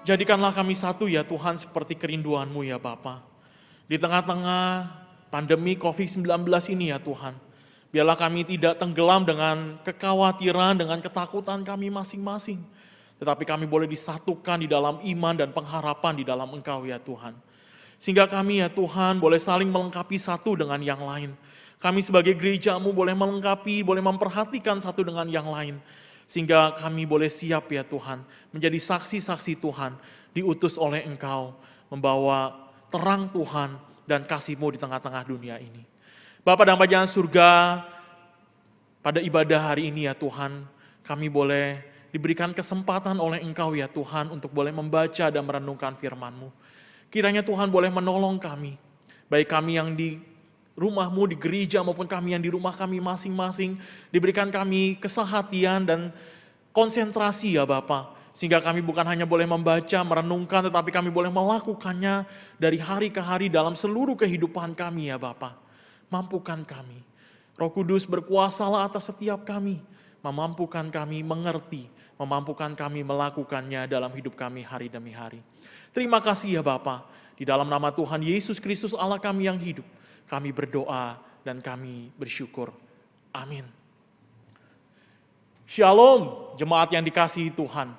Jadikanlah kami satu ya Tuhan seperti kerinduan-Mu ya Bapa. Di tengah-tengah pandemi COVID-19 ini ya Tuhan. Biarlah kami tidak tenggelam dengan kekhawatiran, dengan ketakutan kami masing-masing. Tetapi kami boleh disatukan di dalam iman dan pengharapan di dalam Engkau ya Tuhan. Sehingga kami ya Tuhan boleh saling melengkapi satu dengan yang lain. Kami sebagai gereja-Mu boleh melengkapi, boleh memperhatikan satu dengan yang lain. Sehingga kami boleh siap ya Tuhan, menjadi saksi-saksi Tuhan, diutus oleh Engkau, membawa terang Tuhan dan kasih-Mu di tengah-tengah dunia ini. Bapa dalam kerajaan surga, pada ibadah hari ini ya Tuhan, kami boleh diberikan kesempatan oleh Engkau ya Tuhan, untuk boleh membaca dan merenungkan firman-Mu. Kiranya Tuhan boleh menolong kami, baik kami yang di rumah-Mu, di gereja, maupun kami yang di rumah kami masing-masing, diberikan kami kesehatian dan konsentrasi ya Bapa, sehingga kami bukan hanya boleh membaca, merenungkan, tetapi kami boleh melakukannya dari hari ke hari dalam seluruh kehidupan kami ya Bapa. Mampukan kami, Roh Kudus berkuasalah atas setiap kami, memampukan kami mengerti, memampukan kami melakukannya dalam hidup kami hari demi hari. Terima kasih ya Bapa, di dalam nama Tuhan Yesus Kristus Allah kami yang hidup, kami berdoa dan kami bersyukur. Amin. Shalom, jemaat yang dikasihi Tuhan.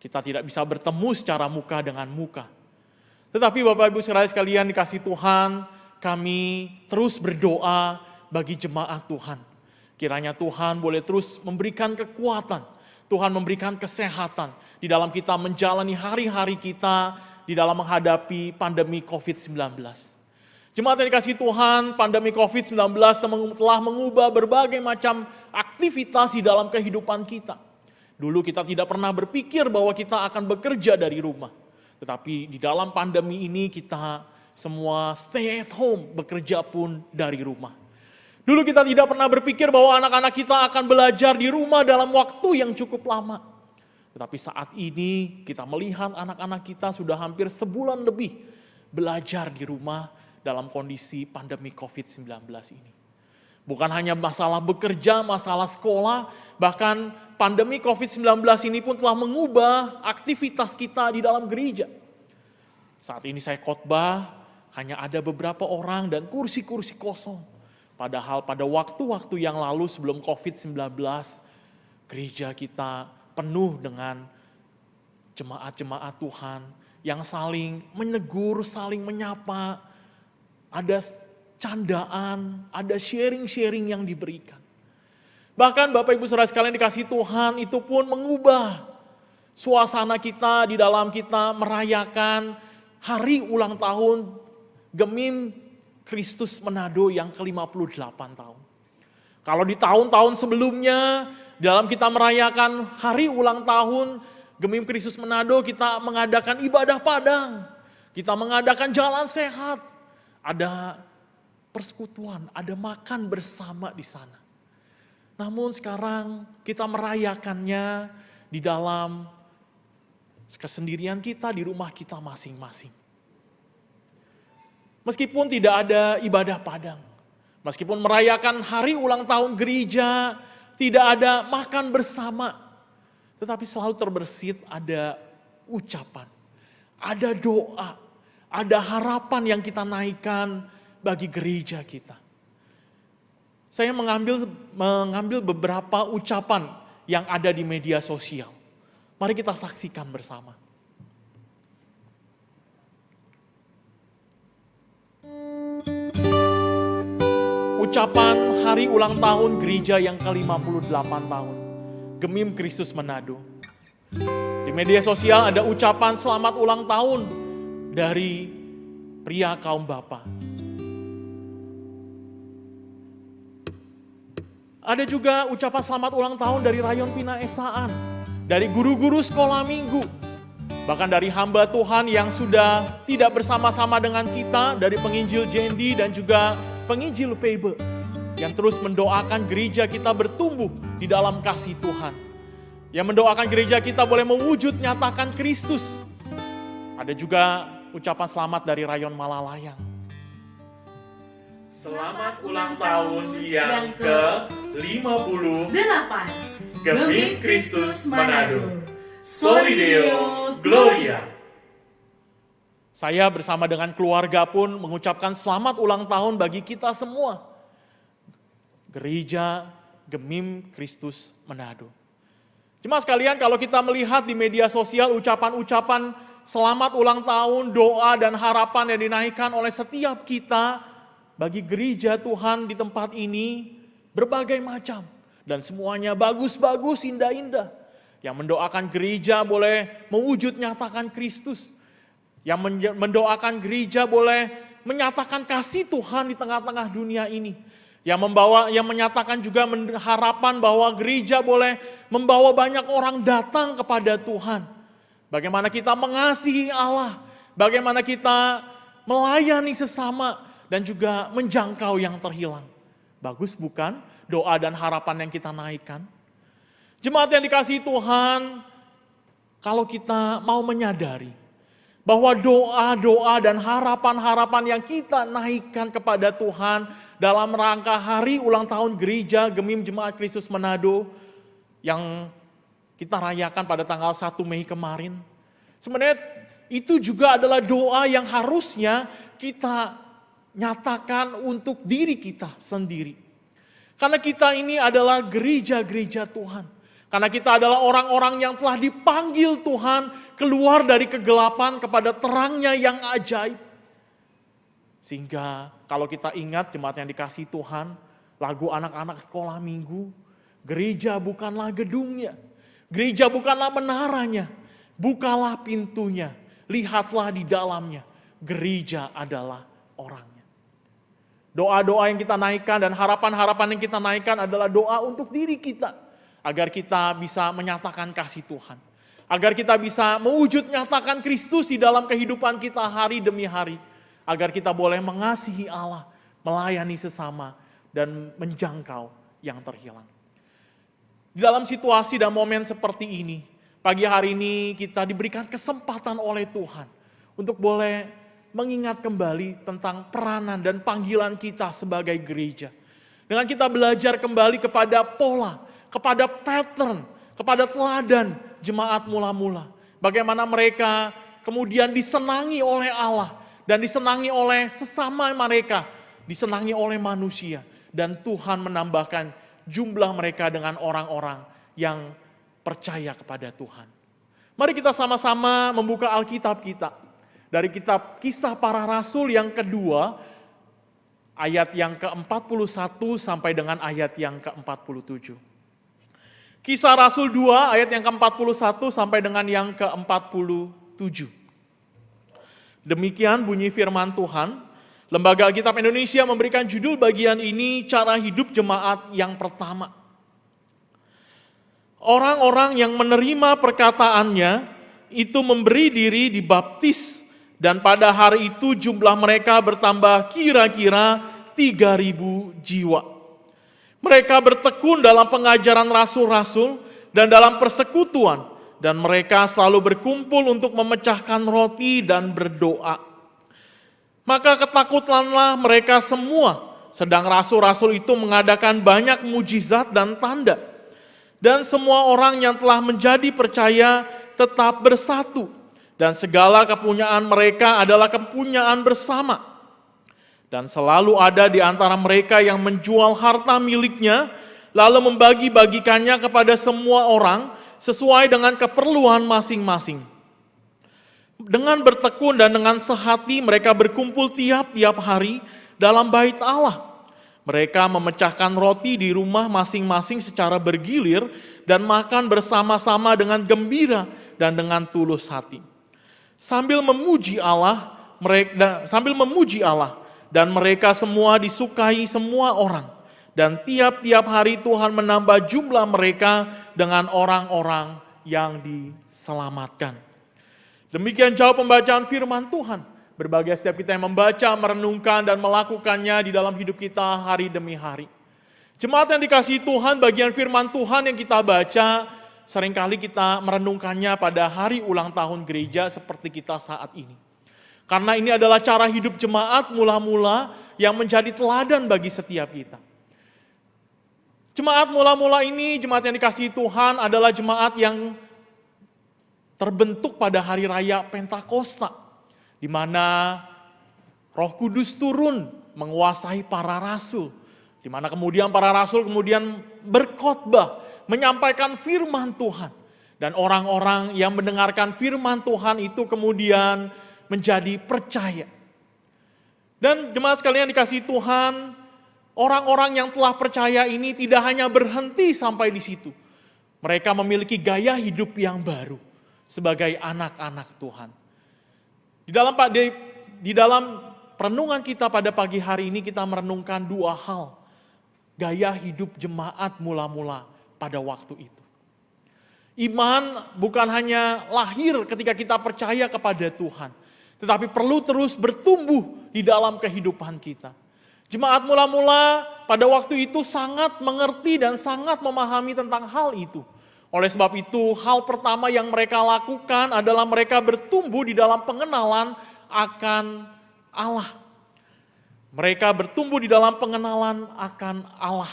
Kita tidak bisa bertemu secara muka dengan muka. Tetapi Bapak Ibu saudara sekalian dikasihi Tuhan, kami terus berdoa bagi jemaat Tuhan. Kiranya Tuhan boleh terus memberikan kekuatan, Tuhan memberikan kesehatan di dalam kita menjalani hari-hari kita di dalam menghadapi pandemi COVID-19. Jemaat yang dikasihi Tuhan, pandemi COVID-19 telah mengubah berbagai macam aktivitas di dalam kehidupan kita. Dulu kita tidak pernah berpikir bahwa kita akan bekerja dari rumah. Tetapi di dalam pandemi ini kita semua stay at home, bekerja pun dari rumah. Dulu kita tidak pernah berpikir bahwa anak-anak kita akan belajar di rumah dalam waktu yang cukup lama. Tetapi saat ini kita melihat anak-anak kita sudah hampir sebulan lebih belajar di rumah dalam kondisi pandemi COVID-19 ini. Bukan hanya masalah bekerja, masalah sekolah, bahkan pandemi COVID-19 ini pun telah mengubah aktivitas kita di dalam gereja. Saat ini saya khotbah, hanya ada beberapa orang dan kursi-kursi kosong. Padahal pada waktu-waktu yang lalu sebelum COVID-19, gereja kita penuh dengan jemaat-jemaat Tuhan yang saling menegur, saling menyapa. Ada candaan, ada sharing-sharing yang diberikan. Bahkan Bapak Ibu Saudara sekalian dikasihi Tuhan, itu pun mengubah suasana kita di dalam kita merayakan hari ulang tahun Gemim Kristus Manado yang ke-58 tahun. Kalau di tahun-tahun sebelumnya, dalam kita merayakan hari ulang tahun Gemim Kristus Manado, kita mengadakan ibadah padang, kita mengadakan jalan sehat, ada persekutuan, ada makan bersama di sana. Namun sekarang kita merayakannya di dalam kesendirian kita di rumah kita masing-masing. Meskipun tidak ada ibadah padang, meskipun merayakan hari ulang tahun gereja, tidak ada makan bersama, tetapi selalu terbersit ada ucapan, ada doa, ada harapan yang kita naikkan bagi gereja kita. Saya mengambil beberapa ucapan yang ada di media sosial. Mari kita saksikan bersama. Ucapan hari ulang tahun gereja yang ke-58 tahun. Gemim Kristus Manado. Di media sosial ada ucapan selamat ulang tahun dari pria kaum bapa. Ada juga ucapan selamat ulang tahun dari Rayon Pina Esaan, dari guru-guru sekolah minggu, bahkan dari hamba Tuhan yang sudah tidak bersama-sama dengan kita, dari penginjil Jendi dan juga penginjil Febe, yang terus mendoakan gereja kita bertumbuh di dalam kasih Tuhan, yang mendoakan gereja kita boleh mewujud nyatakan Kristus. Ada juga ucapan selamat dari Rayon Malalayang. Selamat ulang tahun yang ke-58 Gemim Kristus Manado. Solideo Gloria. Saya bersama dengan keluarga pun mengucapkan selamat ulang tahun bagi kita semua. Gereja Gemim Kristus Manado. Jemaat sekalian, kalau kita melihat di media sosial ucapan-ucapan selamat ulang tahun, doa dan harapan yang dinaikkan oleh setiap kita bagi gereja Tuhan di tempat ini berbagai macam. Dan semuanya bagus-bagus, indah-indah. Yang mendoakan gereja boleh mewujud nyatakan Kristus. Yang mendoakan gereja boleh menyatakan kasih Tuhan di tengah-tengah dunia ini. Yang menyatakan juga harapan bahwa gereja boleh membawa banyak orang datang kepada Tuhan. Bagaimana kita mengasihi Allah, bagaimana kita melayani sesama dan juga menjangkau yang terhilang. Bagus bukan doa dan harapan yang kita naikkan? Jemaat yang dikasihi Tuhan, kalau kita mau menyadari bahwa doa-doa dan harapan-harapan yang kita naikkan kepada Tuhan dalam rangka hari ulang tahun gereja Gemim Jemaat Kristus Manado yang kita rayakan pada tanggal 1 Mei kemarin. Sebenarnya itu juga adalah doa yang harusnya kita nyatakan untuk diri kita sendiri. Karena kita ini adalah gereja-gereja Tuhan. Karena kita adalah orang-orang yang telah dipanggil Tuhan keluar dari kegelapan kepada terangnya yang ajaib. Sehingga kalau kita ingat jemaat yang dikasihi Tuhan, lagu anak-anak sekolah minggu, gereja bukanlah gedungnya, gereja bukanlah menaranya, bukalah pintunya, lihatlah di dalamnya, gereja adalah orangnya. Doa-doa yang kita naikkan dan harapan-harapan yang kita naikkan adalah doa untuk diri kita, agar kita bisa menyatakan kasih Tuhan, agar kita bisa mewujud nyatakan Kristus di dalam kehidupan kita hari demi hari, agar kita boleh mengasihi Allah, melayani sesama, dan menjangkau yang terhilang. Di dalam situasi dan momen seperti ini, pagi hari ini kita diberikan kesempatan oleh Tuhan untuk boleh mengingat kembali tentang peranan dan panggilan kita sebagai gereja. Dengan kita belajar kembali kepada pola, kepada pattern, kepada teladan jemaat mula-mula. Bagaimana mereka kemudian disenangi oleh Allah, dan disenangi oleh sesama mereka, disenangi oleh manusia. Dan Tuhan menambahkan jumlah mereka dengan orang-orang yang percaya kepada Tuhan. Mari kita sama-sama membuka Alkitab kita. Dari kitab Kisah Para Rasul yang kedua, ayat yang ke-41 sampai dengan ayat yang ke-47. Kisah Rasul 2 ayat yang ke-41 sampai dengan yang ke-47. Demikian bunyi firman Tuhan. Lembaga Alkitab Indonesia memberikan judul bagian ini, cara hidup jemaat yang pertama. Orang-orang yang menerima perkataannya itu memberi diri dibaptis, dan pada hari itu jumlah mereka bertambah kira-kira 3.000 jiwa. Mereka bertekun dalam pengajaran rasul-rasul dan dalam persekutuan, dan mereka selalu berkumpul untuk memecahkan roti dan berdoa. Maka ketakutlah mereka semua, sedang rasul-rasul itu mengadakan banyak mujizat dan tanda. Dan semua orang yang telah menjadi percaya tetap bersatu, dan segala kepunyaan mereka adalah kepunyaan bersama. Dan selalu ada di antara mereka yang menjual harta miliknya, lalu membagi-bagikannya kepada semua orang, sesuai dengan keperluan masing-masing. Dengan bertekun dan dengan sehati mereka berkumpul tiap-tiap hari dalam bait Allah. Mereka memecahkan roti di rumah masing-masing secara bergilir dan makan bersama-sama dengan gembira dan dengan tulus hati. Sambil memuji Allah dan mereka semua disukai semua orang. Dan tiap-tiap hari Tuhan menambah jumlah mereka dengan orang-orang yang diselamatkan. Demikian jauh pembacaan firman Tuhan. Berbahagia setiap kita yang membaca, merenungkan, dan melakukannya di dalam hidup kita hari demi hari. Jemaat yang dikasihi Tuhan, bagian firman Tuhan yang kita baca, seringkali kita merenungkannya pada hari ulang tahun gereja seperti kita saat ini. Karena ini adalah cara hidup jemaat mula-mula yang menjadi teladan bagi setiap kita. Jemaat mula-mula ini, jemaat yang dikasihi Tuhan adalah jemaat yang terbentuk pada hari raya Pentakosta, di mana Roh Kudus turun menguasai para rasul, di mana kemudian para rasul kemudian berkhotbah, menyampaikan firman Tuhan, dan orang-orang yang mendengarkan firman Tuhan itu kemudian menjadi percaya. Dan jemaat sekalian dikasihi Tuhan, orang-orang yang telah percaya ini tidak hanya berhenti sampai di situ. Mereka memiliki gaya hidup yang baru sebagai anak-anak Tuhan. Di dalam renungan kita pada pagi hari ini kita merenungkan dua hal. Gaya hidup jemaat mula-mula pada waktu itu. Iman bukan hanya lahir ketika kita percaya kepada Tuhan, tetapi perlu terus bertumbuh di dalam kehidupan kita. Jemaat mula-mula pada waktu itu sangat mengerti dan sangat memahami tentang hal itu. Oleh sebab itu, hal pertama yang mereka lakukan adalah mereka bertumbuh di dalam pengenalan akan Allah. Mereka bertumbuh di dalam pengenalan akan Allah.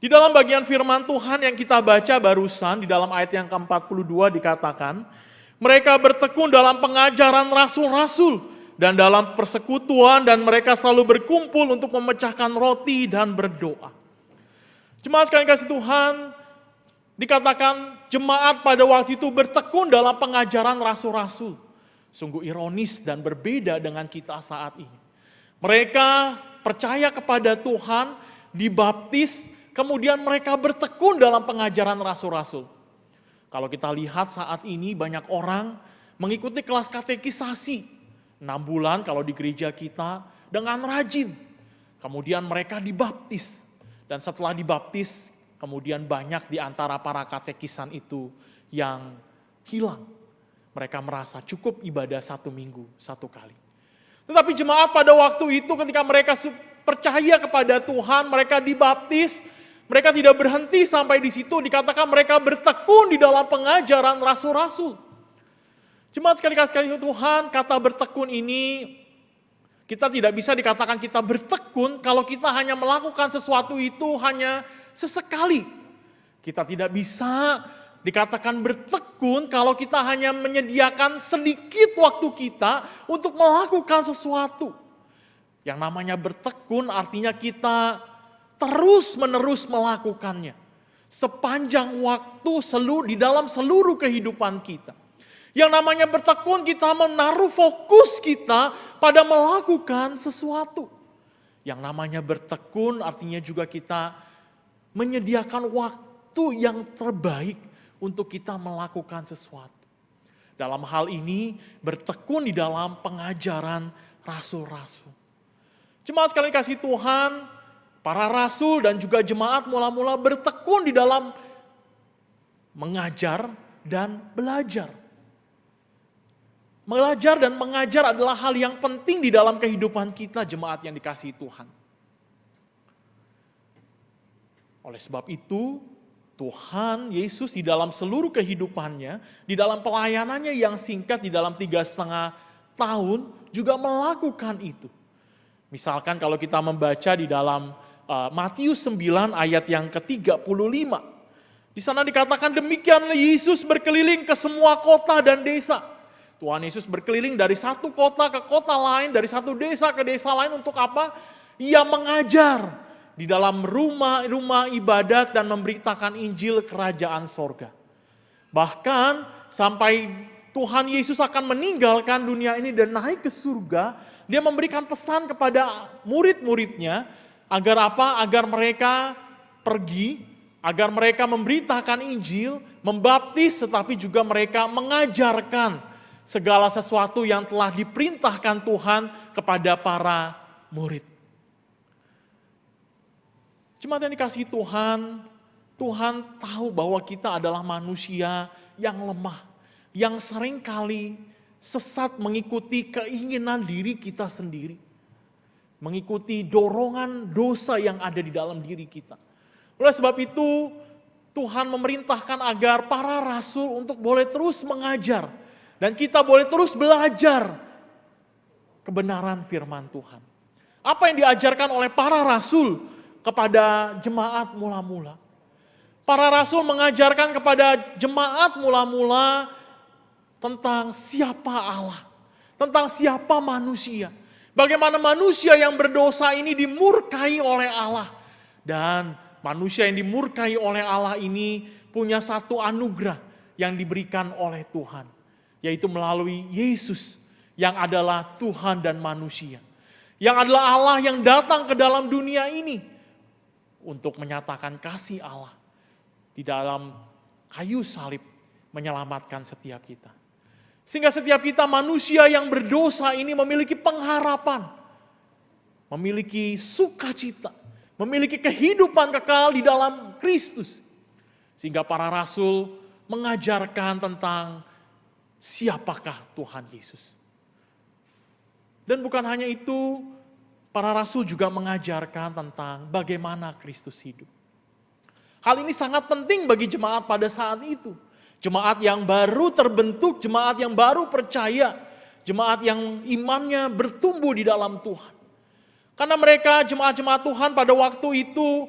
Di dalam bagian firman Tuhan yang kita baca barusan, di dalam ayat yang ke-42 dikatakan, mereka bertekun dalam pengajaran rasul-rasul dan dalam persekutuan, dan mereka selalu berkumpul untuk memecahkan roti dan berdoa. Jemaat sekalian kasih Tuhan, dikatakan jemaat pada waktu itu bertekun dalam pengajaran rasul-rasul. Sungguh ironis dan berbeda dengan kita saat ini. Mereka percaya kepada Tuhan, dibaptis, kemudian mereka bertekun dalam pengajaran rasul-rasul. Kalau kita lihat saat ini banyak orang mengikuti kelas katekisasi 6 bulan kalau di gereja kita dengan rajin. Kemudian mereka dibaptis. Dan setelah dibaptis, kemudian banyak di antara para katekisan itu yang hilang. Mereka merasa cukup ibadah 1 minggu, 1 kali. Tetapi jemaat pada waktu itu ketika mereka percaya kepada Tuhan, mereka dibaptis, mereka tidak berhenti sampai di situ, dikatakan mereka bertekun di dalam pengajaran rasul-rasul. Jemaat sekali-kali Tuhan, kata bertekun ini, kita tidak bisa dikatakan kita bertekun kalau kita hanya melakukan sesuatu itu hanya sesekali. Kita tidak bisa dikatakan bertekun kalau kita hanya menyediakan sedikit waktu kita untuk melakukan sesuatu. Yang namanya bertekun artinya kita terus-menerus melakukannya. Sepanjang waktu di dalam seluruh kehidupan kita. Yang namanya bertekun kita menaruh fokus kita pada melakukan sesuatu. Yang namanya bertekun artinya juga kita menyediakan waktu yang terbaik untuk kita melakukan sesuatu. Dalam hal ini bertekun di dalam pengajaran rasul-rasul. Jemaat sekalian kasih Tuhan, para rasul dan juga jemaat mula-mula bertekun di dalam mengajar dan belajar. Belajar dan mengajar adalah hal yang penting di dalam kehidupan kita, jemaat yang dikasihi Tuhan. Oleh sebab itu, Tuhan Yesus di dalam seluruh kehidupannya, di dalam pelayanannya yang singkat di dalam 3,5 tahun juga melakukan itu. Misalkan kalau kita membaca di dalam Matius 9 ayat yang ke-35. Di sana dikatakan demikian Yesus berkeliling ke semua kota dan desa. Tuhan Yesus berkeliling dari satu kota ke kota lain, dari satu desa ke desa lain untuk apa? Ia mengajar di dalam rumah-rumah ibadat dan memberitakan Injil kerajaan sorga. Bahkan sampai Tuhan Yesus akan meninggalkan dunia ini dan naik ke surga, dia memberikan pesan kepada murid-muridnya agar apa? Agar mereka pergi, agar mereka memberitakan Injil, membaptis, tetapi juga mereka mengajarkan segala sesuatu yang telah diperintahkan Tuhan kepada para murid. Jemaat yang dikasihi Tuhan, Tuhan tahu bahwa kita adalah manusia yang lemah, yang seringkali sesat mengikuti keinginan diri kita sendiri. Mengikuti dorongan dosa yang ada di dalam diri kita. Oleh sebab itu, Tuhan memerintahkan agar para rasul untuk boleh terus mengajar. Dan kita boleh terus belajar kebenaran firman Tuhan. Apa yang diajarkan oleh para rasul kepada jemaat mula-mula. Para rasul mengajarkan kepada jemaat mula-mula tentang siapa Allah, tentang siapa manusia. Bagaimana manusia yang berdosa ini dimurkai oleh Allah. Dan manusia yang dimurkai oleh Allah ini punya satu anugerah yang diberikan oleh Tuhan. Yaitu melalui Yesus yang adalah Tuhan dan manusia. Yang adalah Allah yang datang ke dalam dunia ini untuk menyatakan kasih Allah di dalam kayu salib menyelamatkan setiap kita. Sehingga setiap kita manusia yang berdosa ini memiliki pengharapan, memiliki sukacita, memiliki kehidupan kekal di dalam Kristus. Sehingga para rasul mengajarkan tentang siapakah Tuhan Yesus. Dan bukan hanya itu, para rasul juga mengajarkan tentang bagaimana Kristus hidup. Hal ini sangat penting bagi jemaat pada saat itu. Jemaat yang baru terbentuk, jemaat yang baru percaya, jemaat yang imannya bertumbuh di dalam Tuhan. Karena mereka jemaat-jemaat Tuhan pada waktu itu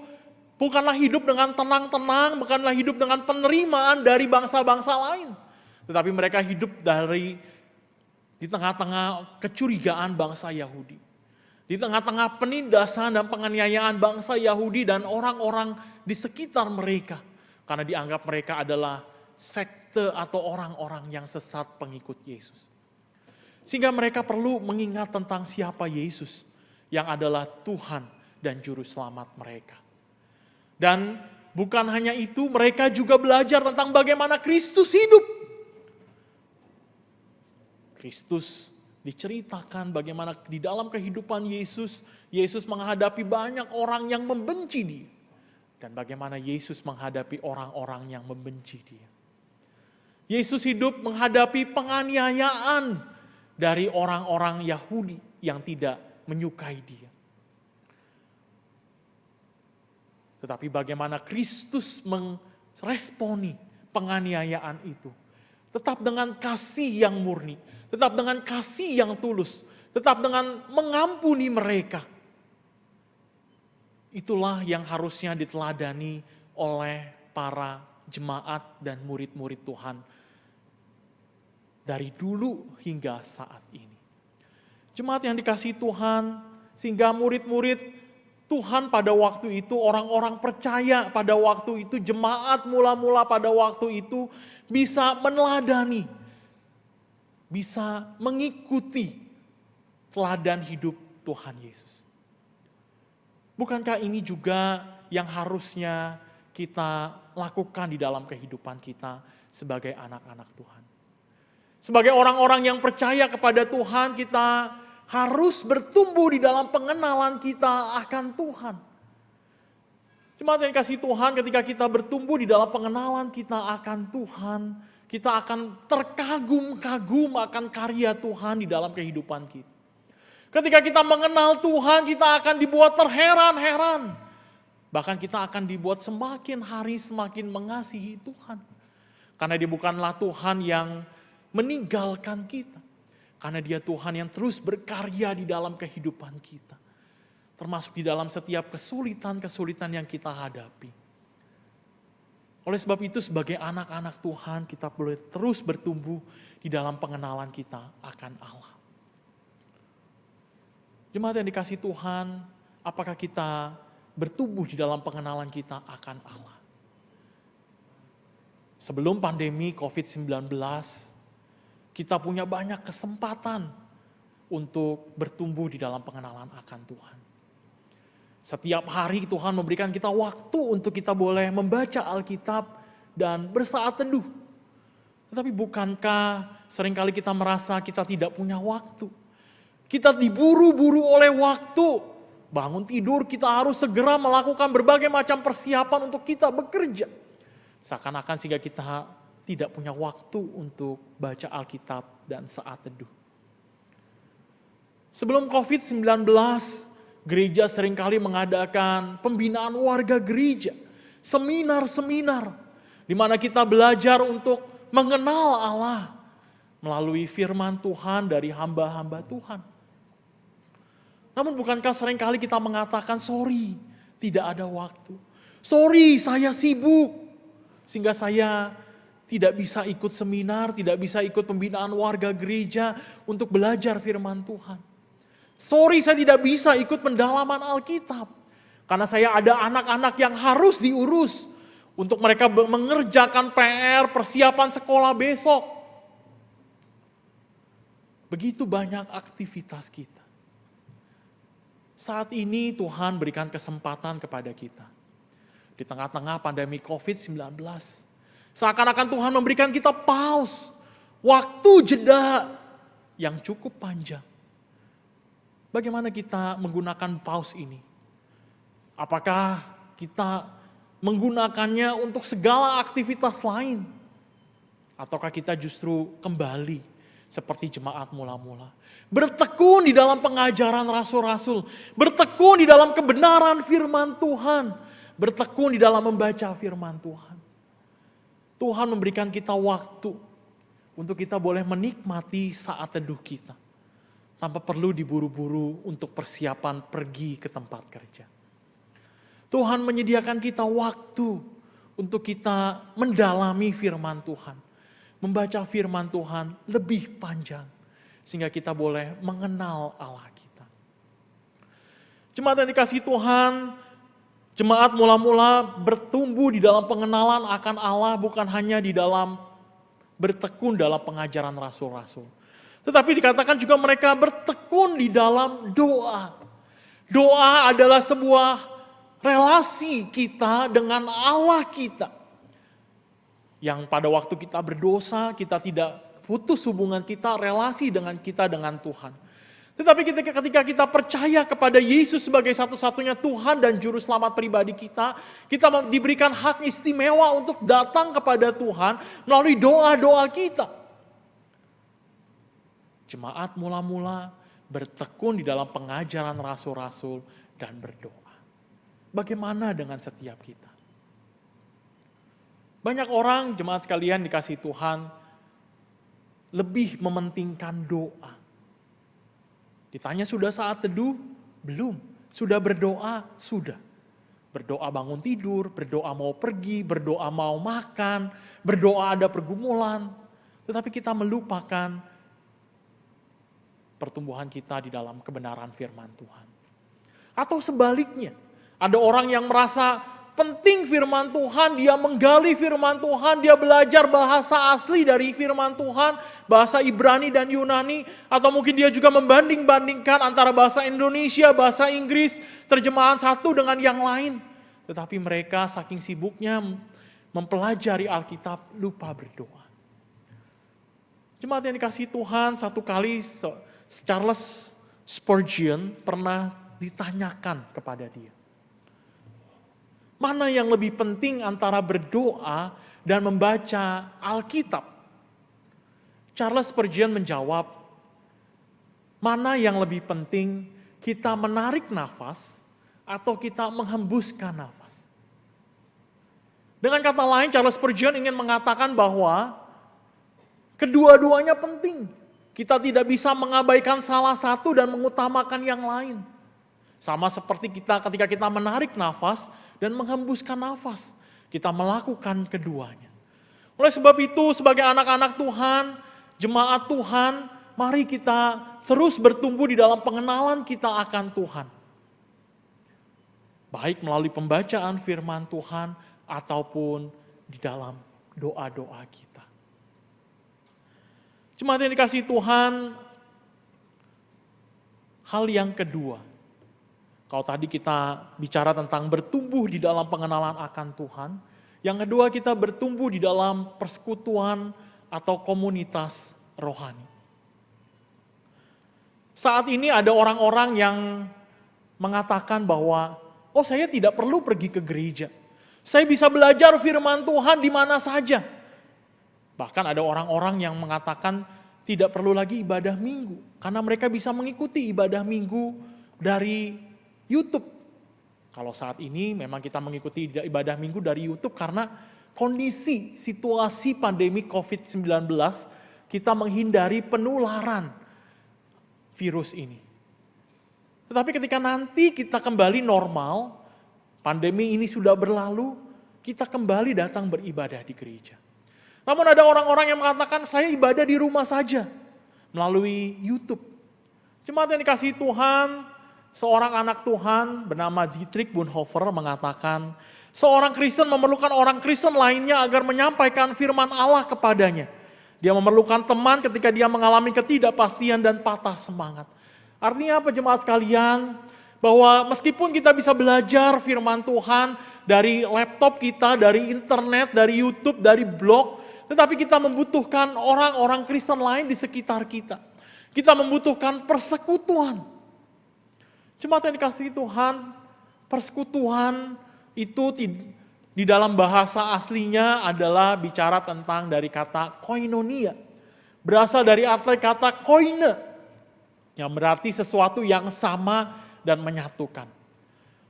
bukanlah hidup dengan tenang-tenang, bukanlah hidup dengan penerimaan dari bangsa-bangsa lain. Tetapi mereka hidup di tengah-tengah kecurigaan bangsa Yahudi. Di tengah-tengah penindasan dan penganiayaan bangsa Yahudi dan orang-orang di sekitar mereka. Karena dianggap mereka adalah sekte atau orang-orang yang sesat pengikut Yesus. Sehingga mereka perlu mengingat tentang siapa Yesus yang adalah Tuhan dan Juru Selamat mereka. Dan bukan hanya itu, mereka juga belajar tentang bagaimana Kristus hidup. Kristus diceritakan bagaimana di dalam kehidupan Yesus, Yesus menghadapi banyak orang yang membenci dia. Dan bagaimana Yesus menghadapi orang-orang yang membenci dia. Yesus hidup menghadapi penganiayaan dari orang-orang Yahudi yang tidak menyukai dia. Tetapi bagaimana Kristus meresponi penganiayaan itu. Tetap dengan kasih yang murni, tetap dengan kasih yang tulus, tetap dengan mengampuni mereka. Itulah yang harusnya diteladani oleh para jemaat dan murid-murid Tuhan dari dulu hingga saat ini. Jemaat yang dikasihi Tuhan, sehingga murid-murid Tuhan pada waktu itu, orang-orang percaya pada waktu itu, jemaat mula-mula pada waktu itu bisa meneladani, bisa mengikuti teladan hidup Tuhan Yesus. Bukankah ini juga yang harusnya kita lakukan di dalam kehidupan kita sebagai anak-anak Tuhan? Sebagai orang-orang yang percaya kepada Tuhan, kita harus bertumbuh di dalam pengenalan kita akan Tuhan. Jemaat yang kasih Tuhan, ketika kita bertumbuh di dalam pengenalan kita akan Tuhan, kita akan terkagum-kagum akan karya Tuhan di dalam kehidupan kita. Ketika kita mengenal Tuhan, kita akan dibuat terheran-heran. Bahkan kita akan dibuat semakin hari semakin mengasihi Tuhan. Karena Dia bukanlah Tuhan yang meninggalkan kita. Karena Dia Tuhan yang terus berkarya di dalam kehidupan kita. Termasuk di dalam setiap kesulitan-kesulitan yang kita hadapi. Oleh sebab itu sebagai anak-anak Tuhan kita boleh terus bertumbuh di dalam pengenalan kita akan Allah. Jemaat yang dikasihi Tuhan, apakah kita bertumbuh di dalam pengenalan kita akan Allah? Sebelum pandemi COVID-19, kita punya banyak kesempatan untuk bertumbuh di dalam pengenalan akan Tuhan. Setiap hari Tuhan memberikan kita waktu untuk kita boleh membaca Alkitab dan bersaat teduh. Tetapi bukankah seringkali kita merasa kita tidak punya waktu? Kita diburu-buru oleh waktu. Bangun tidur kita harus segera melakukan berbagai macam persiapan untuk kita bekerja. Seakan-akan sehingga kita tidak punya waktu untuk baca Alkitab dan saat teduh. Sebelum COVID-19, gereja seringkali mengadakan pembinaan warga gereja, seminar-seminar, di mana kita belajar untuk mengenal Allah melalui firman Tuhan dari hamba-hamba Tuhan. Namun bukankah seringkali kita mengatakan, sorry, tidak ada waktu. Sorry, saya sibuk, sehingga saya tidak bisa ikut seminar, tidak bisa ikut pembinaan warga gereja untuk belajar firman Tuhan. Sorry, saya tidak bisa ikut pendalaman Alkitab. Karena saya ada anak-anak yang harus diurus untuk mereka mengerjakan PR, persiapan sekolah besok. Begitu banyak aktivitas kita. Saat ini Tuhan berikan kesempatan kepada kita. Di tengah-tengah pandemi COVID-19. Seakan-akan Tuhan memberikan kita pause. Waktu jeda yang cukup panjang. Bagaimana kita menggunakan pause ini? Apakah kita menggunakannya untuk segala aktivitas lain? Ataukah kita justru kembali seperti jemaat mula-mula? Bertekun di dalam pengajaran rasul-rasul. Bertekun di dalam kebenaran firman Tuhan. Bertekun di dalam membaca firman Tuhan. Tuhan memberikan kita waktu untuk kita boleh menikmati saat teduh kita. Tanpa perlu diburu-buru untuk persiapan pergi ke tempat kerja. Tuhan menyediakan kita waktu untuk kita mendalami firman Tuhan. Membaca firman Tuhan lebih panjang. Sehingga kita boleh mengenal Allah kita. Jemaat yang dikasihi Tuhan, jemaat mula-mula bertumbuh di dalam pengenalan akan Allah bukan hanya di dalam bertekun dalam pengajaran rasul-rasul. Tetapi dikatakan juga mereka bertekun di dalam doa. Doa adalah sebuah relasi kita dengan Allah kita. Yang pada waktu kita berdosa, kita tidak putus hubungan kita, relasi dengan Tuhan. Tetapi ketika kita percaya kepada Yesus sebagai satu-satunya Tuhan dan Juru Selamat pribadi kita diberikan hak istimewa untuk datang kepada Tuhan melalui doa-doa kita. Jemaat mula-mula bertekun di dalam pengajaran rasul-rasul dan berdoa. Bagaimana dengan setiap kita? Banyak orang, jemaat sekalian dikasihi Tuhan, lebih mementingkan doa. Ditanya sudah saat teduh? Belum. Sudah berdoa? Sudah. Berdoa bangun tidur, berdoa mau pergi, berdoa mau makan, berdoa ada pergumulan. Tetapi kita melupakan pertumbuhan kita di dalam kebenaran firman Tuhan. Atau sebaliknya, ada orang yang merasa penting firman Tuhan, dia menggali firman Tuhan, dia belajar bahasa asli dari firman Tuhan, bahasa Ibrani dan Yunani, atau mungkin dia juga membanding-bandingkan antara bahasa Indonesia, bahasa Inggris, terjemahan satu dengan yang lain. Tetapi mereka saking sibuknya mempelajari Alkitab, lupa berdoa. Jemaat yang dikasihi Tuhan, satu kali Charles Spurgeon pernah ditanyakan kepada dia. Mana yang lebih penting antara berdoa dan membaca Alkitab? Charles Spurgeon menjawab, mana yang lebih penting kita menarik nafas atau kita menghembuskan nafas? Dengan kata lain, Charles Spurgeon ingin mengatakan bahwa kedua-duanya penting. Kita tidak bisa mengabaikan salah satu dan mengutamakan yang lain. Sama seperti kita ketika kita menarik nafas dan menghembuskan nafas. Kita melakukan keduanya. Oleh sebab itu sebagai anak-anak Tuhan, jemaat Tuhan, mari kita terus bertumbuh di dalam pengenalan kita akan Tuhan. Baik melalui pembacaan firman Tuhan ataupun di dalam doa-doa kita. Jemaat yang dikasihi Tuhan, hal yang kedua. Kalau tadi kita bicara tentang bertumbuh di dalam pengenalan akan Tuhan, yang kedua kita bertumbuh di dalam persekutuan atau komunitas rohani. Saat ini ada orang-orang yang mengatakan bahwa, oh saya tidak perlu pergi ke gereja. Saya bisa belajar firman Tuhan di mana saja. Bahkan ada orang-orang yang mengatakan tidak perlu lagi ibadah minggu. Karena mereka bisa mengikuti ibadah minggu dari YouTube. Kalau saat ini memang kita mengikuti ibadah minggu dari YouTube karena kondisi situasi pandemi COVID-19 kita menghindari penularan virus ini. Tetapi ketika nanti kita kembali normal, pandemi ini sudah berlalu, kita kembali datang beribadah di gereja. Namun ada orang-orang yang mengatakan saya ibadah di rumah saja melalui YouTube. Jemaat yang dikasihi Tuhan, seorang anak Tuhan bernama Dietrich Bonhoeffer mengatakan, seorang Kristen memerlukan orang Kristen lainnya agar menyampaikan firman Allah kepadanya. Dia memerlukan teman ketika dia mengalami ketidakpastian dan patah semangat. Artinya apa jemaat sekalian? Bahwa meskipun kita bisa belajar firman Tuhan dari laptop kita, dari internet, dari YouTube, dari blog, tetapi kita membutuhkan orang-orang Kristen lain di sekitar kita. Kita membutuhkan persekutuan. Jemaat yang dikasihi Tuhan, persekutuan itu di dalam bahasa aslinya adalah bicara tentang dari kata koinonia. Berasal dari arti kata koine, yang berarti sesuatu yang sama dan menyatukan.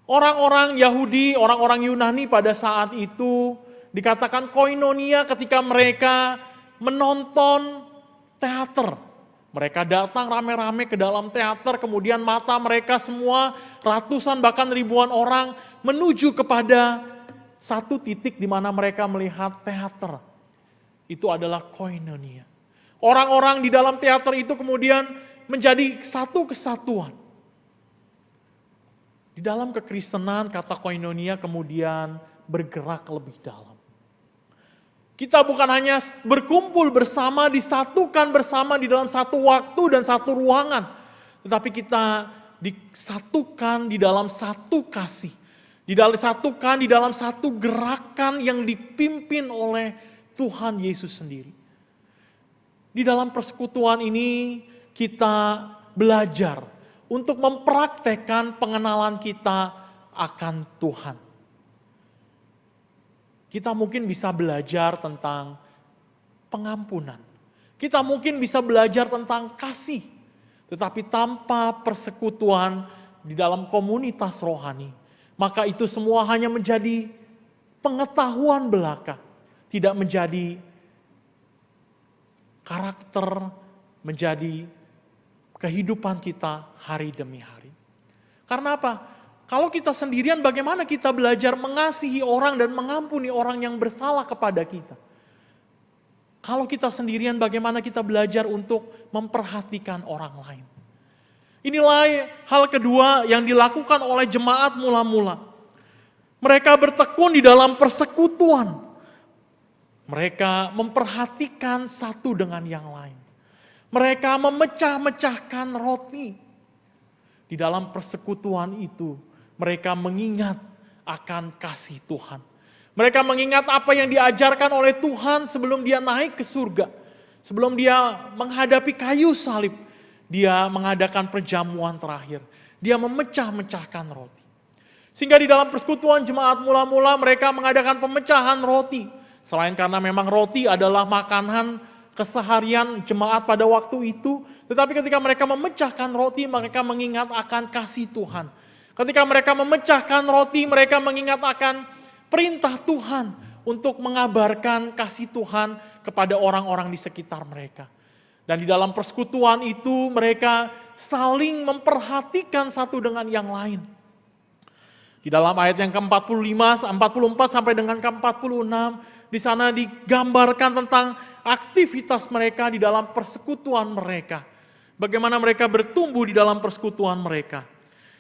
Orang-orang Yahudi, orang-orang Yunani pada saat itu dikatakan koinonia ketika mereka menonton teater. Mereka datang rame-rame ke dalam teater, kemudian mata mereka semua ratusan bahkan ribuan orang menuju kepada satu titik di mana mereka melihat teater. Itu adalah koinonia. Orang-orang di dalam teater itu kemudian menjadi satu kesatuan. Di dalam kekristenan kata koinonia kemudian bergerak lebih dalam. Kita bukan hanya berkumpul bersama, disatukan bersama di dalam satu waktu dan satu ruangan. Tetapi kita disatukan di dalam satu kasih. Disatukan di dalam satu gerakan yang dipimpin oleh Tuhan Yesus sendiri. Di dalam persekutuan ini kita belajar untuk mempraktekkan pengenalan kita akan Tuhan. Kita mungkin bisa belajar tentang pengampunan. Kita mungkin bisa belajar tentang kasih. Tetapi tanpa persekutuan di dalam komunitas rohani, maka itu semua hanya menjadi pengetahuan belaka. Tidak menjadi karakter, menjadi kehidupan kita hari demi hari. Karena apa? Kalau kita sendirian bagaimana kita belajar mengasihi orang dan mengampuni orang yang bersalah kepada kita? Kalau kita sendirian bagaimana kita belajar untuk memperhatikan orang lain? Inilah hal kedua yang dilakukan oleh jemaat mula-mula. Mereka bertekun di dalam persekutuan. Mereka memperhatikan satu dengan yang lain. Mereka memecah-mecahkan roti. Di dalam persekutuan itu, mereka mengingat akan kasih Tuhan. Mereka mengingat apa yang diajarkan oleh Tuhan sebelum dia naik ke surga. Sebelum dia menghadapi kayu salib. Dia mengadakan perjamuan terakhir. Dia memecah-mecahkan roti. Sehingga di dalam persekutuan jemaat mula-mula mereka mengadakan pemecahan roti. Selain karena memang roti adalah makanan keseharian jemaat pada waktu itu. Tetapi ketika mereka memecahkan roti mereka mengingat akan kasih Tuhan. Ketika mereka memecahkan roti, mereka mengingat akan perintah Tuhan untuk mengabarkan kasih Tuhan kepada orang-orang di sekitar mereka. Dan di dalam persekutuan itu mereka saling memperhatikan satu dengan yang lain. Di dalam ayat yang ke-45, 44 sampai dengan ke-46, di sana digambarkan tentang aktivitas mereka di dalam persekutuan mereka. Bagaimana mereka bertumbuh di dalam persekutuan mereka.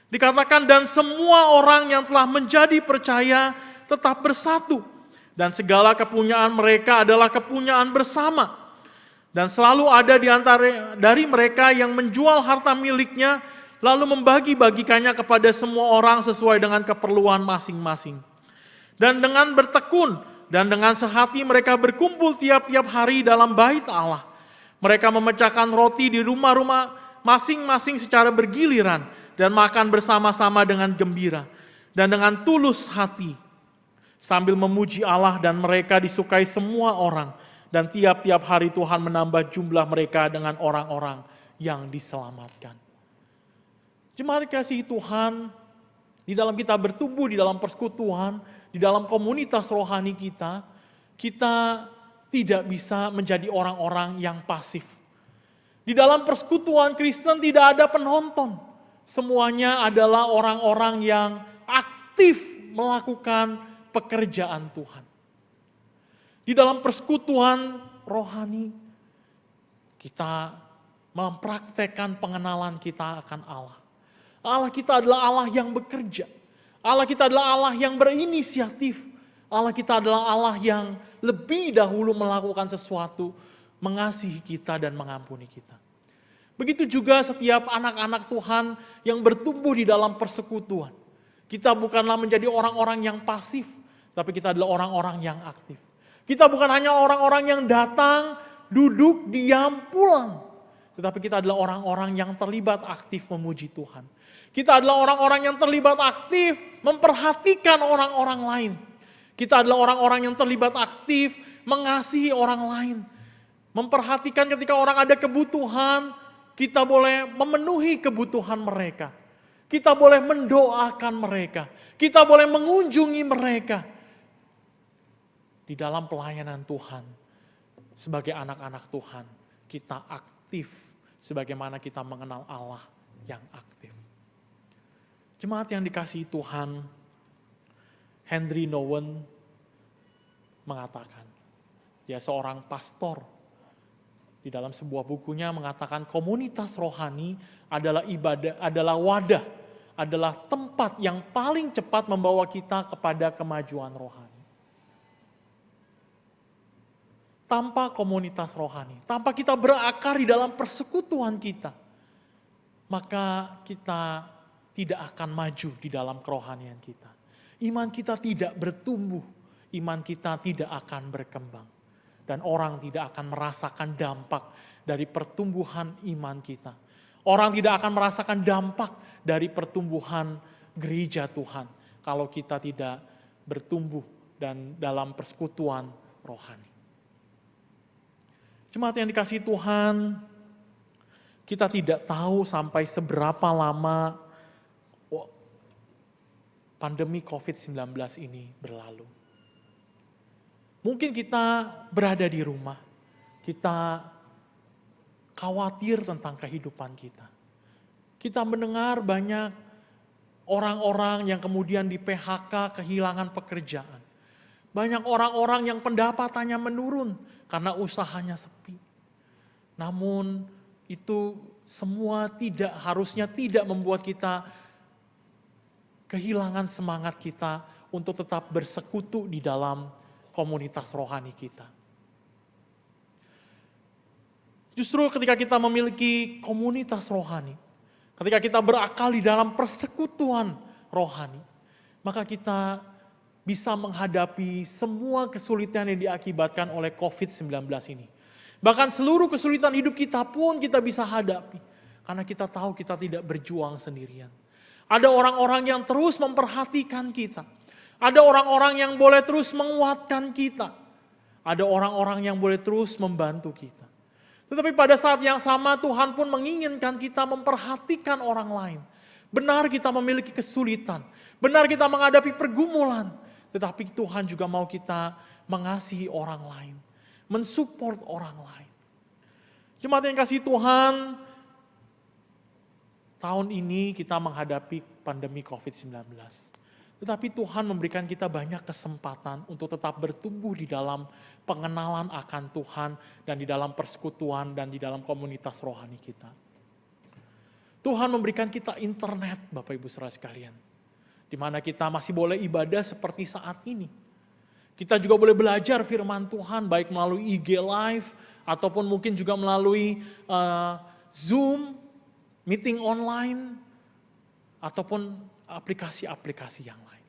Dikatakan dan semua orang yang telah menjadi percaya tetap bersatu. Dan segala kepunyaan mereka adalah kepunyaan bersama. Dan selalu ada di antara dari mereka yang menjual harta miliknya lalu membagi-bagikannya kepada semua orang sesuai dengan keperluan masing-masing. Dan dengan bertekun dan dengan sehati mereka berkumpul tiap-tiap hari dalam bait Allah. Mereka memecahkan roti di rumah-rumah masing-masing secara bergiliran dan makan bersama-sama dengan gembira dan dengan tulus hati sambil memuji Allah dan mereka disukai semua orang dan tiap-tiap hari Tuhan menambah jumlah mereka dengan orang-orang yang diselamatkan. Jemaat kasih Tuhan, di dalam kita bertumbuh di dalam persekutuan, di dalam komunitas rohani kita tidak bisa menjadi orang-orang yang pasif. Di dalam persekutuan Kristen tidak ada penonton. Semuanya adalah orang-orang yang aktif melakukan pekerjaan Tuhan. Di dalam persekutuan rohani, kita mempraktekkan pengenalan kita akan Allah. Allah kita adalah Allah yang bekerja. Allah kita adalah Allah yang berinisiatif. Allah kita adalah Allah yang lebih dahulu melakukan sesuatu, mengasihi kita dan mengampuni kita. Begitu juga setiap anak-anak Tuhan yang bertumbuh di dalam persekutuan. Kita bukanlah menjadi orang-orang yang pasif, tapi kita adalah orang-orang yang aktif. Kita bukan hanya orang-orang yang datang, duduk, diam, pulang. Tetapi kita adalah orang-orang yang terlibat aktif memuji Tuhan. Kita adalah orang-orang yang terlibat aktif memperhatikan orang-orang lain. Kita adalah orang-orang yang terlibat aktif mengasihi orang lain. Memperhatikan ketika orang ada kebutuhan, kita boleh memenuhi kebutuhan mereka. Kita boleh mendoakan mereka. Kita boleh mengunjungi mereka. Di dalam pelayanan Tuhan, sebagai anak-anak Tuhan, kita aktif sebagaimana kita mengenal Allah yang aktif. Jemaat yang dikasihi Tuhan, Henry Nouwen mengatakan, dia seorang pastor, di dalam sebuah bukunya mengatakan komunitas rohani adalah ibadah, adalah wadah, adalah tempat yang paling cepat membawa kita kepada kemajuan rohani. Tanpa komunitas rohani, tanpa kita berakar di dalam persekutuan kita, maka kita tidak akan maju di dalam kerohanian kita. Iman kita tidak bertumbuh, iman kita tidak akan berkembang. Dan orang tidak akan merasakan dampak dari pertumbuhan iman kita. Orang tidak akan merasakan dampak dari pertumbuhan gereja Tuhan kalau kita tidak bertumbuh dan dalam persekutuan rohani. Jemaat yang dikasihi Tuhan, kita tidak tahu sampai seberapa lama pandemi COVID-19 ini berlalu. Mungkin kita berada di rumah, kita khawatir tentang kehidupan kita. Kita mendengar banyak orang-orang yang kemudian di PHK kehilangan pekerjaan. Banyak orang-orang yang pendapatannya menurun karena usahanya sepi. Namun itu semua harusnya tidak membuat kita kehilangan semangat kita untuk tetap bersekutu di dalam komunitas rohani kita. Justru ketika kita memiliki komunitas rohani, ketika kita berakal di dalam persekutuan rohani, maka kita bisa menghadapi semua kesulitan yang diakibatkan oleh COVID-19 ini. Bahkan seluruh kesulitan hidup kita pun kita bisa hadapi. Karena kita tahu kita tidak berjuang sendirian. Ada orang-orang yang terus memperhatikan kita. Ada orang-orang yang boleh terus menguatkan kita. Ada orang-orang yang boleh terus membantu kita. Tetapi pada saat yang sama Tuhan pun menginginkan kita memperhatikan orang lain. Benar kita memiliki kesulitan. Benar kita menghadapi pergumulan. Tetapi Tuhan juga mau kita mengasihi orang lain. Mensupport orang lain. Jemaat yang kasih Tuhan, tahun ini kita menghadapi pandemi COVID-19. Tetapi Tuhan memberikan kita banyak kesempatan untuk tetap bertumbuh di dalam pengenalan akan Tuhan dan di dalam persekutuan dan di dalam komunitas rohani kita. Tuhan memberikan kita internet, Bapak Ibu Saudara sekalian. Di mana kita masih boleh ibadah seperti saat ini. Kita juga boleh belajar firman Tuhan baik melalui IG Live ataupun mungkin juga melalui Zoom, meeting online, ataupun aplikasi-aplikasi yang lain.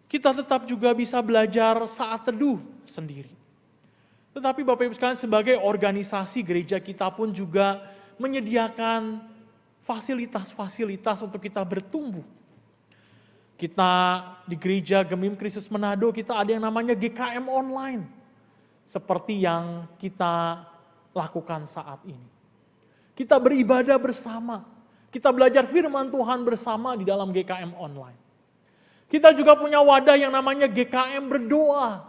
Kita tetap juga bisa belajar saat teduh sendiri. Tetapi Bapak Ibu sekalian, sebagai organisasi gereja kita pun juga menyediakan fasilitas-fasilitas untuk kita bertumbuh. Kita di gereja Gemim Kristus Manado, kita ada yang namanya GKM online. Seperti yang kita lakukan saat ini. Kita beribadah bersama. Kita belajar firman Tuhan bersama di dalam GKM online. Kita juga punya wadah yang namanya GKM berdoa.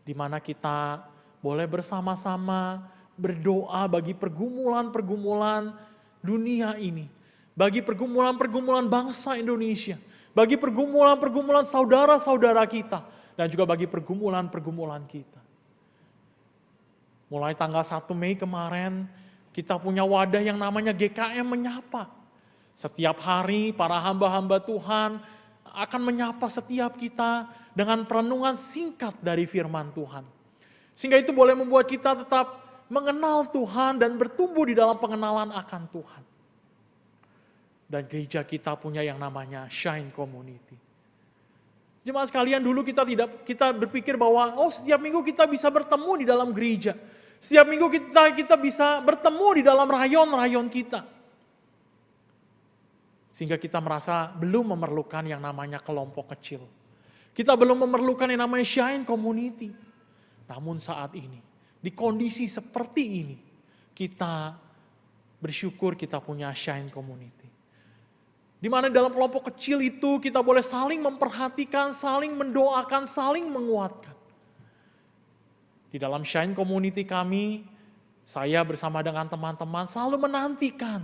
Di mana kita boleh bersama-sama berdoa bagi pergumulan-pergumulan dunia ini. Bagi pergumulan-pergumulan bangsa Indonesia. Bagi pergumulan-pergumulan saudara-saudara kita dan juga bagi pergumulan-pergumulan kita. Mulai tanggal 1 Mei kemarin, kita punya wadah yang namanya GKM Menyapa. Setiap hari para hamba-hamba Tuhan akan menyapa setiap kita dengan perenungan singkat dari firman Tuhan. Sehingga itu boleh membuat kita tetap mengenal Tuhan dan bertumbuh di dalam pengenalan akan Tuhan. Dan gereja kita punya yang namanya Shine Community. Jemaat sekalian, dulu kita berpikir bahwa setiap minggu kita bisa bertemu di dalam gereja. Setiap minggu kita bisa bertemu di dalam rayon-rayon kita. Sehingga kita merasa belum memerlukan yang namanya kelompok kecil. Kita belum memerlukan yang namanya Shine Community. Namun saat ini, di kondisi seperti ini, kita bersyukur kita punya Shine Community. Di mana dalam kelompok kecil itu kita boleh saling memperhatikan, saling mendoakan, saling menguatkan. Di dalam Shine Community kami, saya bersama dengan teman-teman selalu menantikan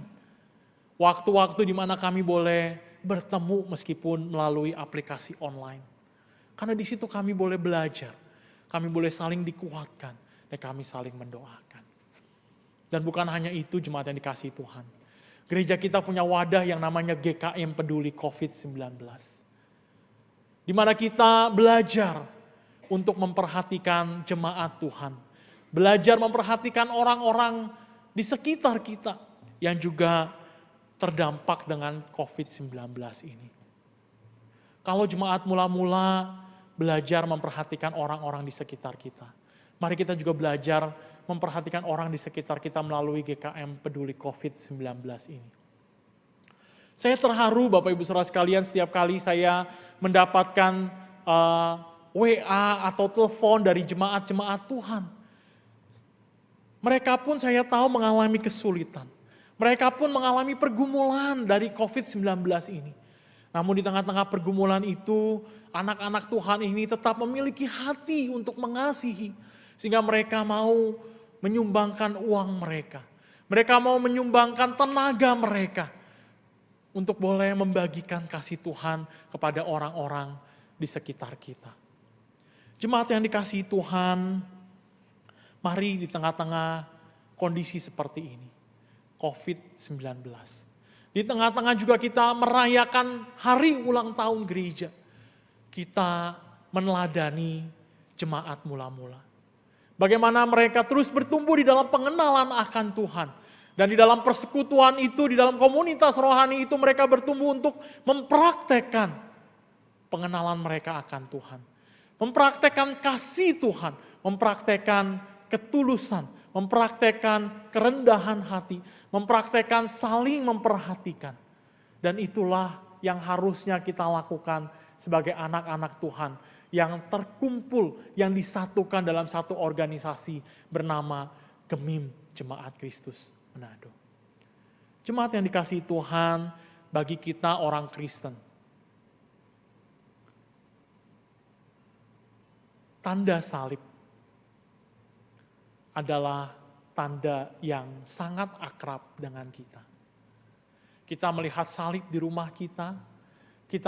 waktu-waktu di mana kami boleh bertemu meskipun melalui aplikasi online. Karena di situ kami boleh belajar, kami boleh saling dikuatkan, dan kami saling mendoakan. Dan bukan hanya itu jemaat yang dikasihi Tuhan. Gereja kita punya wadah yang namanya GKM Peduli COVID-19. Di mana kita belajar untuk memperhatikan jemaat Tuhan. Belajar memperhatikan orang-orang di sekitar kita yang juga terdampak dengan COVID-19 ini. Kalau jemaat mula-mula belajar memperhatikan orang-orang di sekitar kita, mari kita juga belajar memperhatikan orang di sekitar kita melalui GKM Peduli COVID-19 ini. Saya terharu Bapak Ibu Saudara sekalian setiap kali saya mendapatkan WA atau telepon dari jemaat-jemaat Tuhan. Mereka pun saya tahu mengalami kesulitan. Mereka pun mengalami pergumulan dari COVID-19 ini. Namun di tengah-tengah pergumulan itu, anak-anak Tuhan ini tetap memiliki hati untuk mengasihi. Sehingga mereka mau menyumbangkan uang mereka. Mereka mau menyumbangkan tenaga mereka. Untuk boleh membagikan kasih Tuhan kepada orang-orang di sekitar kita. Jemaat yang dikasihi Tuhan, mari di tengah-tengah kondisi seperti ini. COVID-19. Di tengah-tengah juga kita merayakan hari ulang tahun gereja. Kita meneladani jemaat mula-mula. Bagaimana mereka terus bertumbuh di dalam pengenalan akan Tuhan. Dan di dalam persekutuan itu, di dalam komunitas rohani itu mereka bertumbuh untuk mempraktekkan pengenalan mereka akan Tuhan. Mempraktekkan kasih Tuhan, mempraktekkan ketulusan, mempraktekkan kerendahan hati, mempraktekkan saling memperhatikan. Dan itulah yang harusnya kita lakukan sebagai anak-anak Tuhan yang terkumpul, yang disatukan dalam satu organisasi bernama Gemim Jemaat Kristus Manado. Jemaat yang dikasihi Tuhan, bagi kita orang Kristen, tanda salib adalah tanda yang sangat akrab dengan kita. Kita melihat salib di rumah kita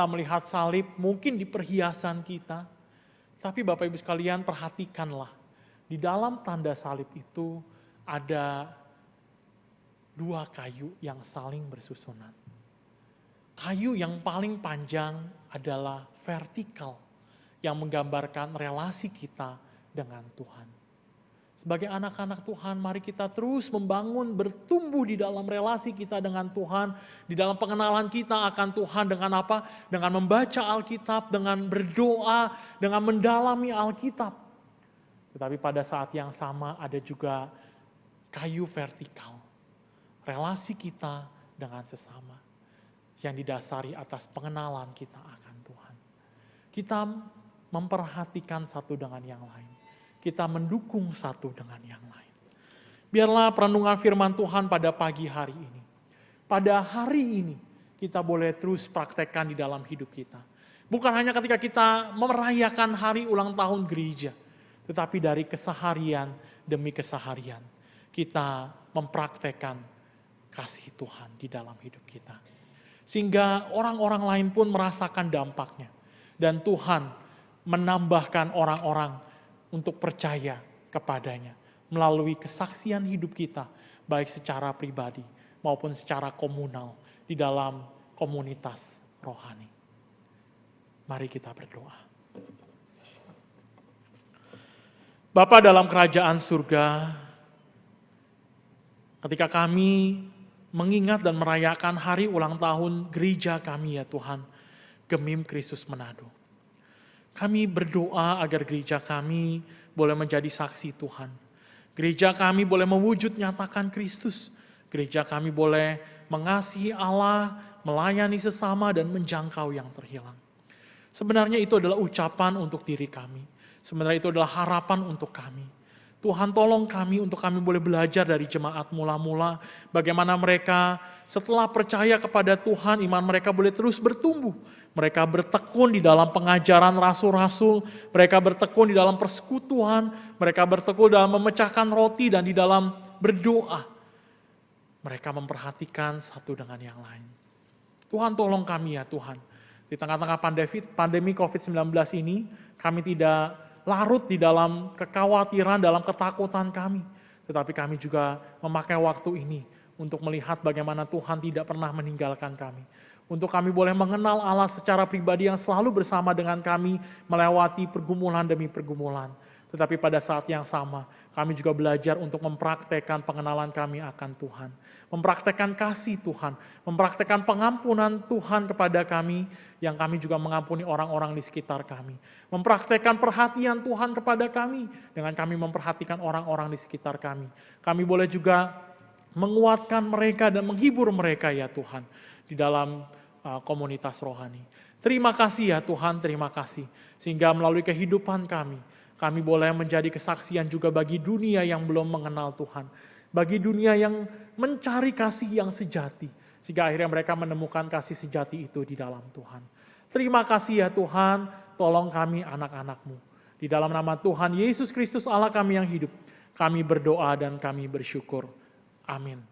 melihat salib mungkin di perhiasan kita, tapi Bapak Ibu sekalian perhatikanlah, di dalam tanda salib itu ada dua kayu yang saling bersusunan. Kayu yang paling panjang adalah vertikal, yang menggambarkan relasi kita dengan Tuhan. Sebagai anak-anak Tuhan, mari kita terus membangun, bertumbuh di dalam relasi kita dengan Tuhan, di dalam pengenalan kita akan Tuhan dengan apa? Dengan membaca Alkitab, dengan berdoa, dengan mendalami Alkitab. Tetapi pada saat yang sama ada juga kayu vertikal, relasi kita dengan sesama yang didasari atas pengenalan kita akan Tuhan. Kita memperhatikan satu dengan yang lain. Kita mendukung satu dengan yang lain. Biarlah perenungan firman Tuhan pada pagi hari ini, pada hari ini, kita boleh terus praktekkan di dalam hidup kita. Bukan hanya ketika kita merayakan hari ulang tahun gereja, tetapi dari keseharian demi keseharian, kita mempraktekkan kasih Tuhan di dalam hidup kita. Sehingga orang-orang lain pun merasakan dampaknya. Dan Tuhan menambahkan orang-orang untuk percaya kepadanya melalui kesaksian hidup kita, baik secara pribadi maupun secara komunal di dalam komunitas rohani. Mari kita berdoa. Bapa dalam kerajaan surga, ketika kami mengingat dan merayakan hari ulang tahun gereja kami ya Tuhan, Gemim Kristus Manado. Kami berdoa agar gereja kami boleh menjadi saksi Tuhan. Gereja kami boleh mewujud nyatakan Kristus. Gereja kami boleh mengasihi Allah, melayani sesama dan menjangkau yang terhilang. Sebenarnya itu adalah ucapan untuk diri kami. Sebenarnya itu adalah harapan untuk kami. Tuhan tolong kami untuk kami boleh belajar dari jemaat mula-mula. Bagaimana mereka setelah percaya kepada Tuhan, iman mereka boleh terus bertumbuh. Mereka bertekun di dalam pengajaran rasul-rasul. Mereka bertekun di dalam persekutuan. Mereka bertekun dalam memecahkan roti dan di dalam berdoa. Mereka memperhatikan satu dengan yang lain. Tuhan tolong kami ya Tuhan. Di tengah-tengah pandemi COVID-19 ini, kami tidak larut di dalam kekhawatiran, dalam ketakutan kami. Tetapi kami juga memakai waktu ini untuk melihat bagaimana Tuhan tidak pernah meninggalkan kami. Untuk kami boleh mengenal Allah secara pribadi yang selalu bersama dengan kami melewati pergumulan demi pergumulan. Tetapi pada saat yang sama, kami juga belajar untuk mempraktekkan pengenalan kami akan Tuhan. Mempraktekkan kasih Tuhan, mempraktekkan pengampunan Tuhan kepada kami, yang kami juga mengampuni orang-orang di sekitar kami. Mempraktekkan perhatian Tuhan kepada kami, dengan kami memperhatikan orang-orang di sekitar kami. Kami boleh juga menguatkan mereka dan menghibur mereka ya Tuhan, di dalam komunitas rohani. Terima kasih ya Tuhan, terima kasih. Sehingga melalui kehidupan kami boleh menjadi kesaksian juga bagi dunia yang belum mengenal Tuhan. Bagi dunia yang mencari kasih yang sejati. Sehingga akhirnya mereka menemukan kasih sejati itu di dalam Tuhan. Terima kasih ya Tuhan, tolong kami anak-anak-Mu. Di dalam nama Tuhan Yesus Kristus Allah kami yang hidup, kami berdoa dan kami bersyukur. Amin.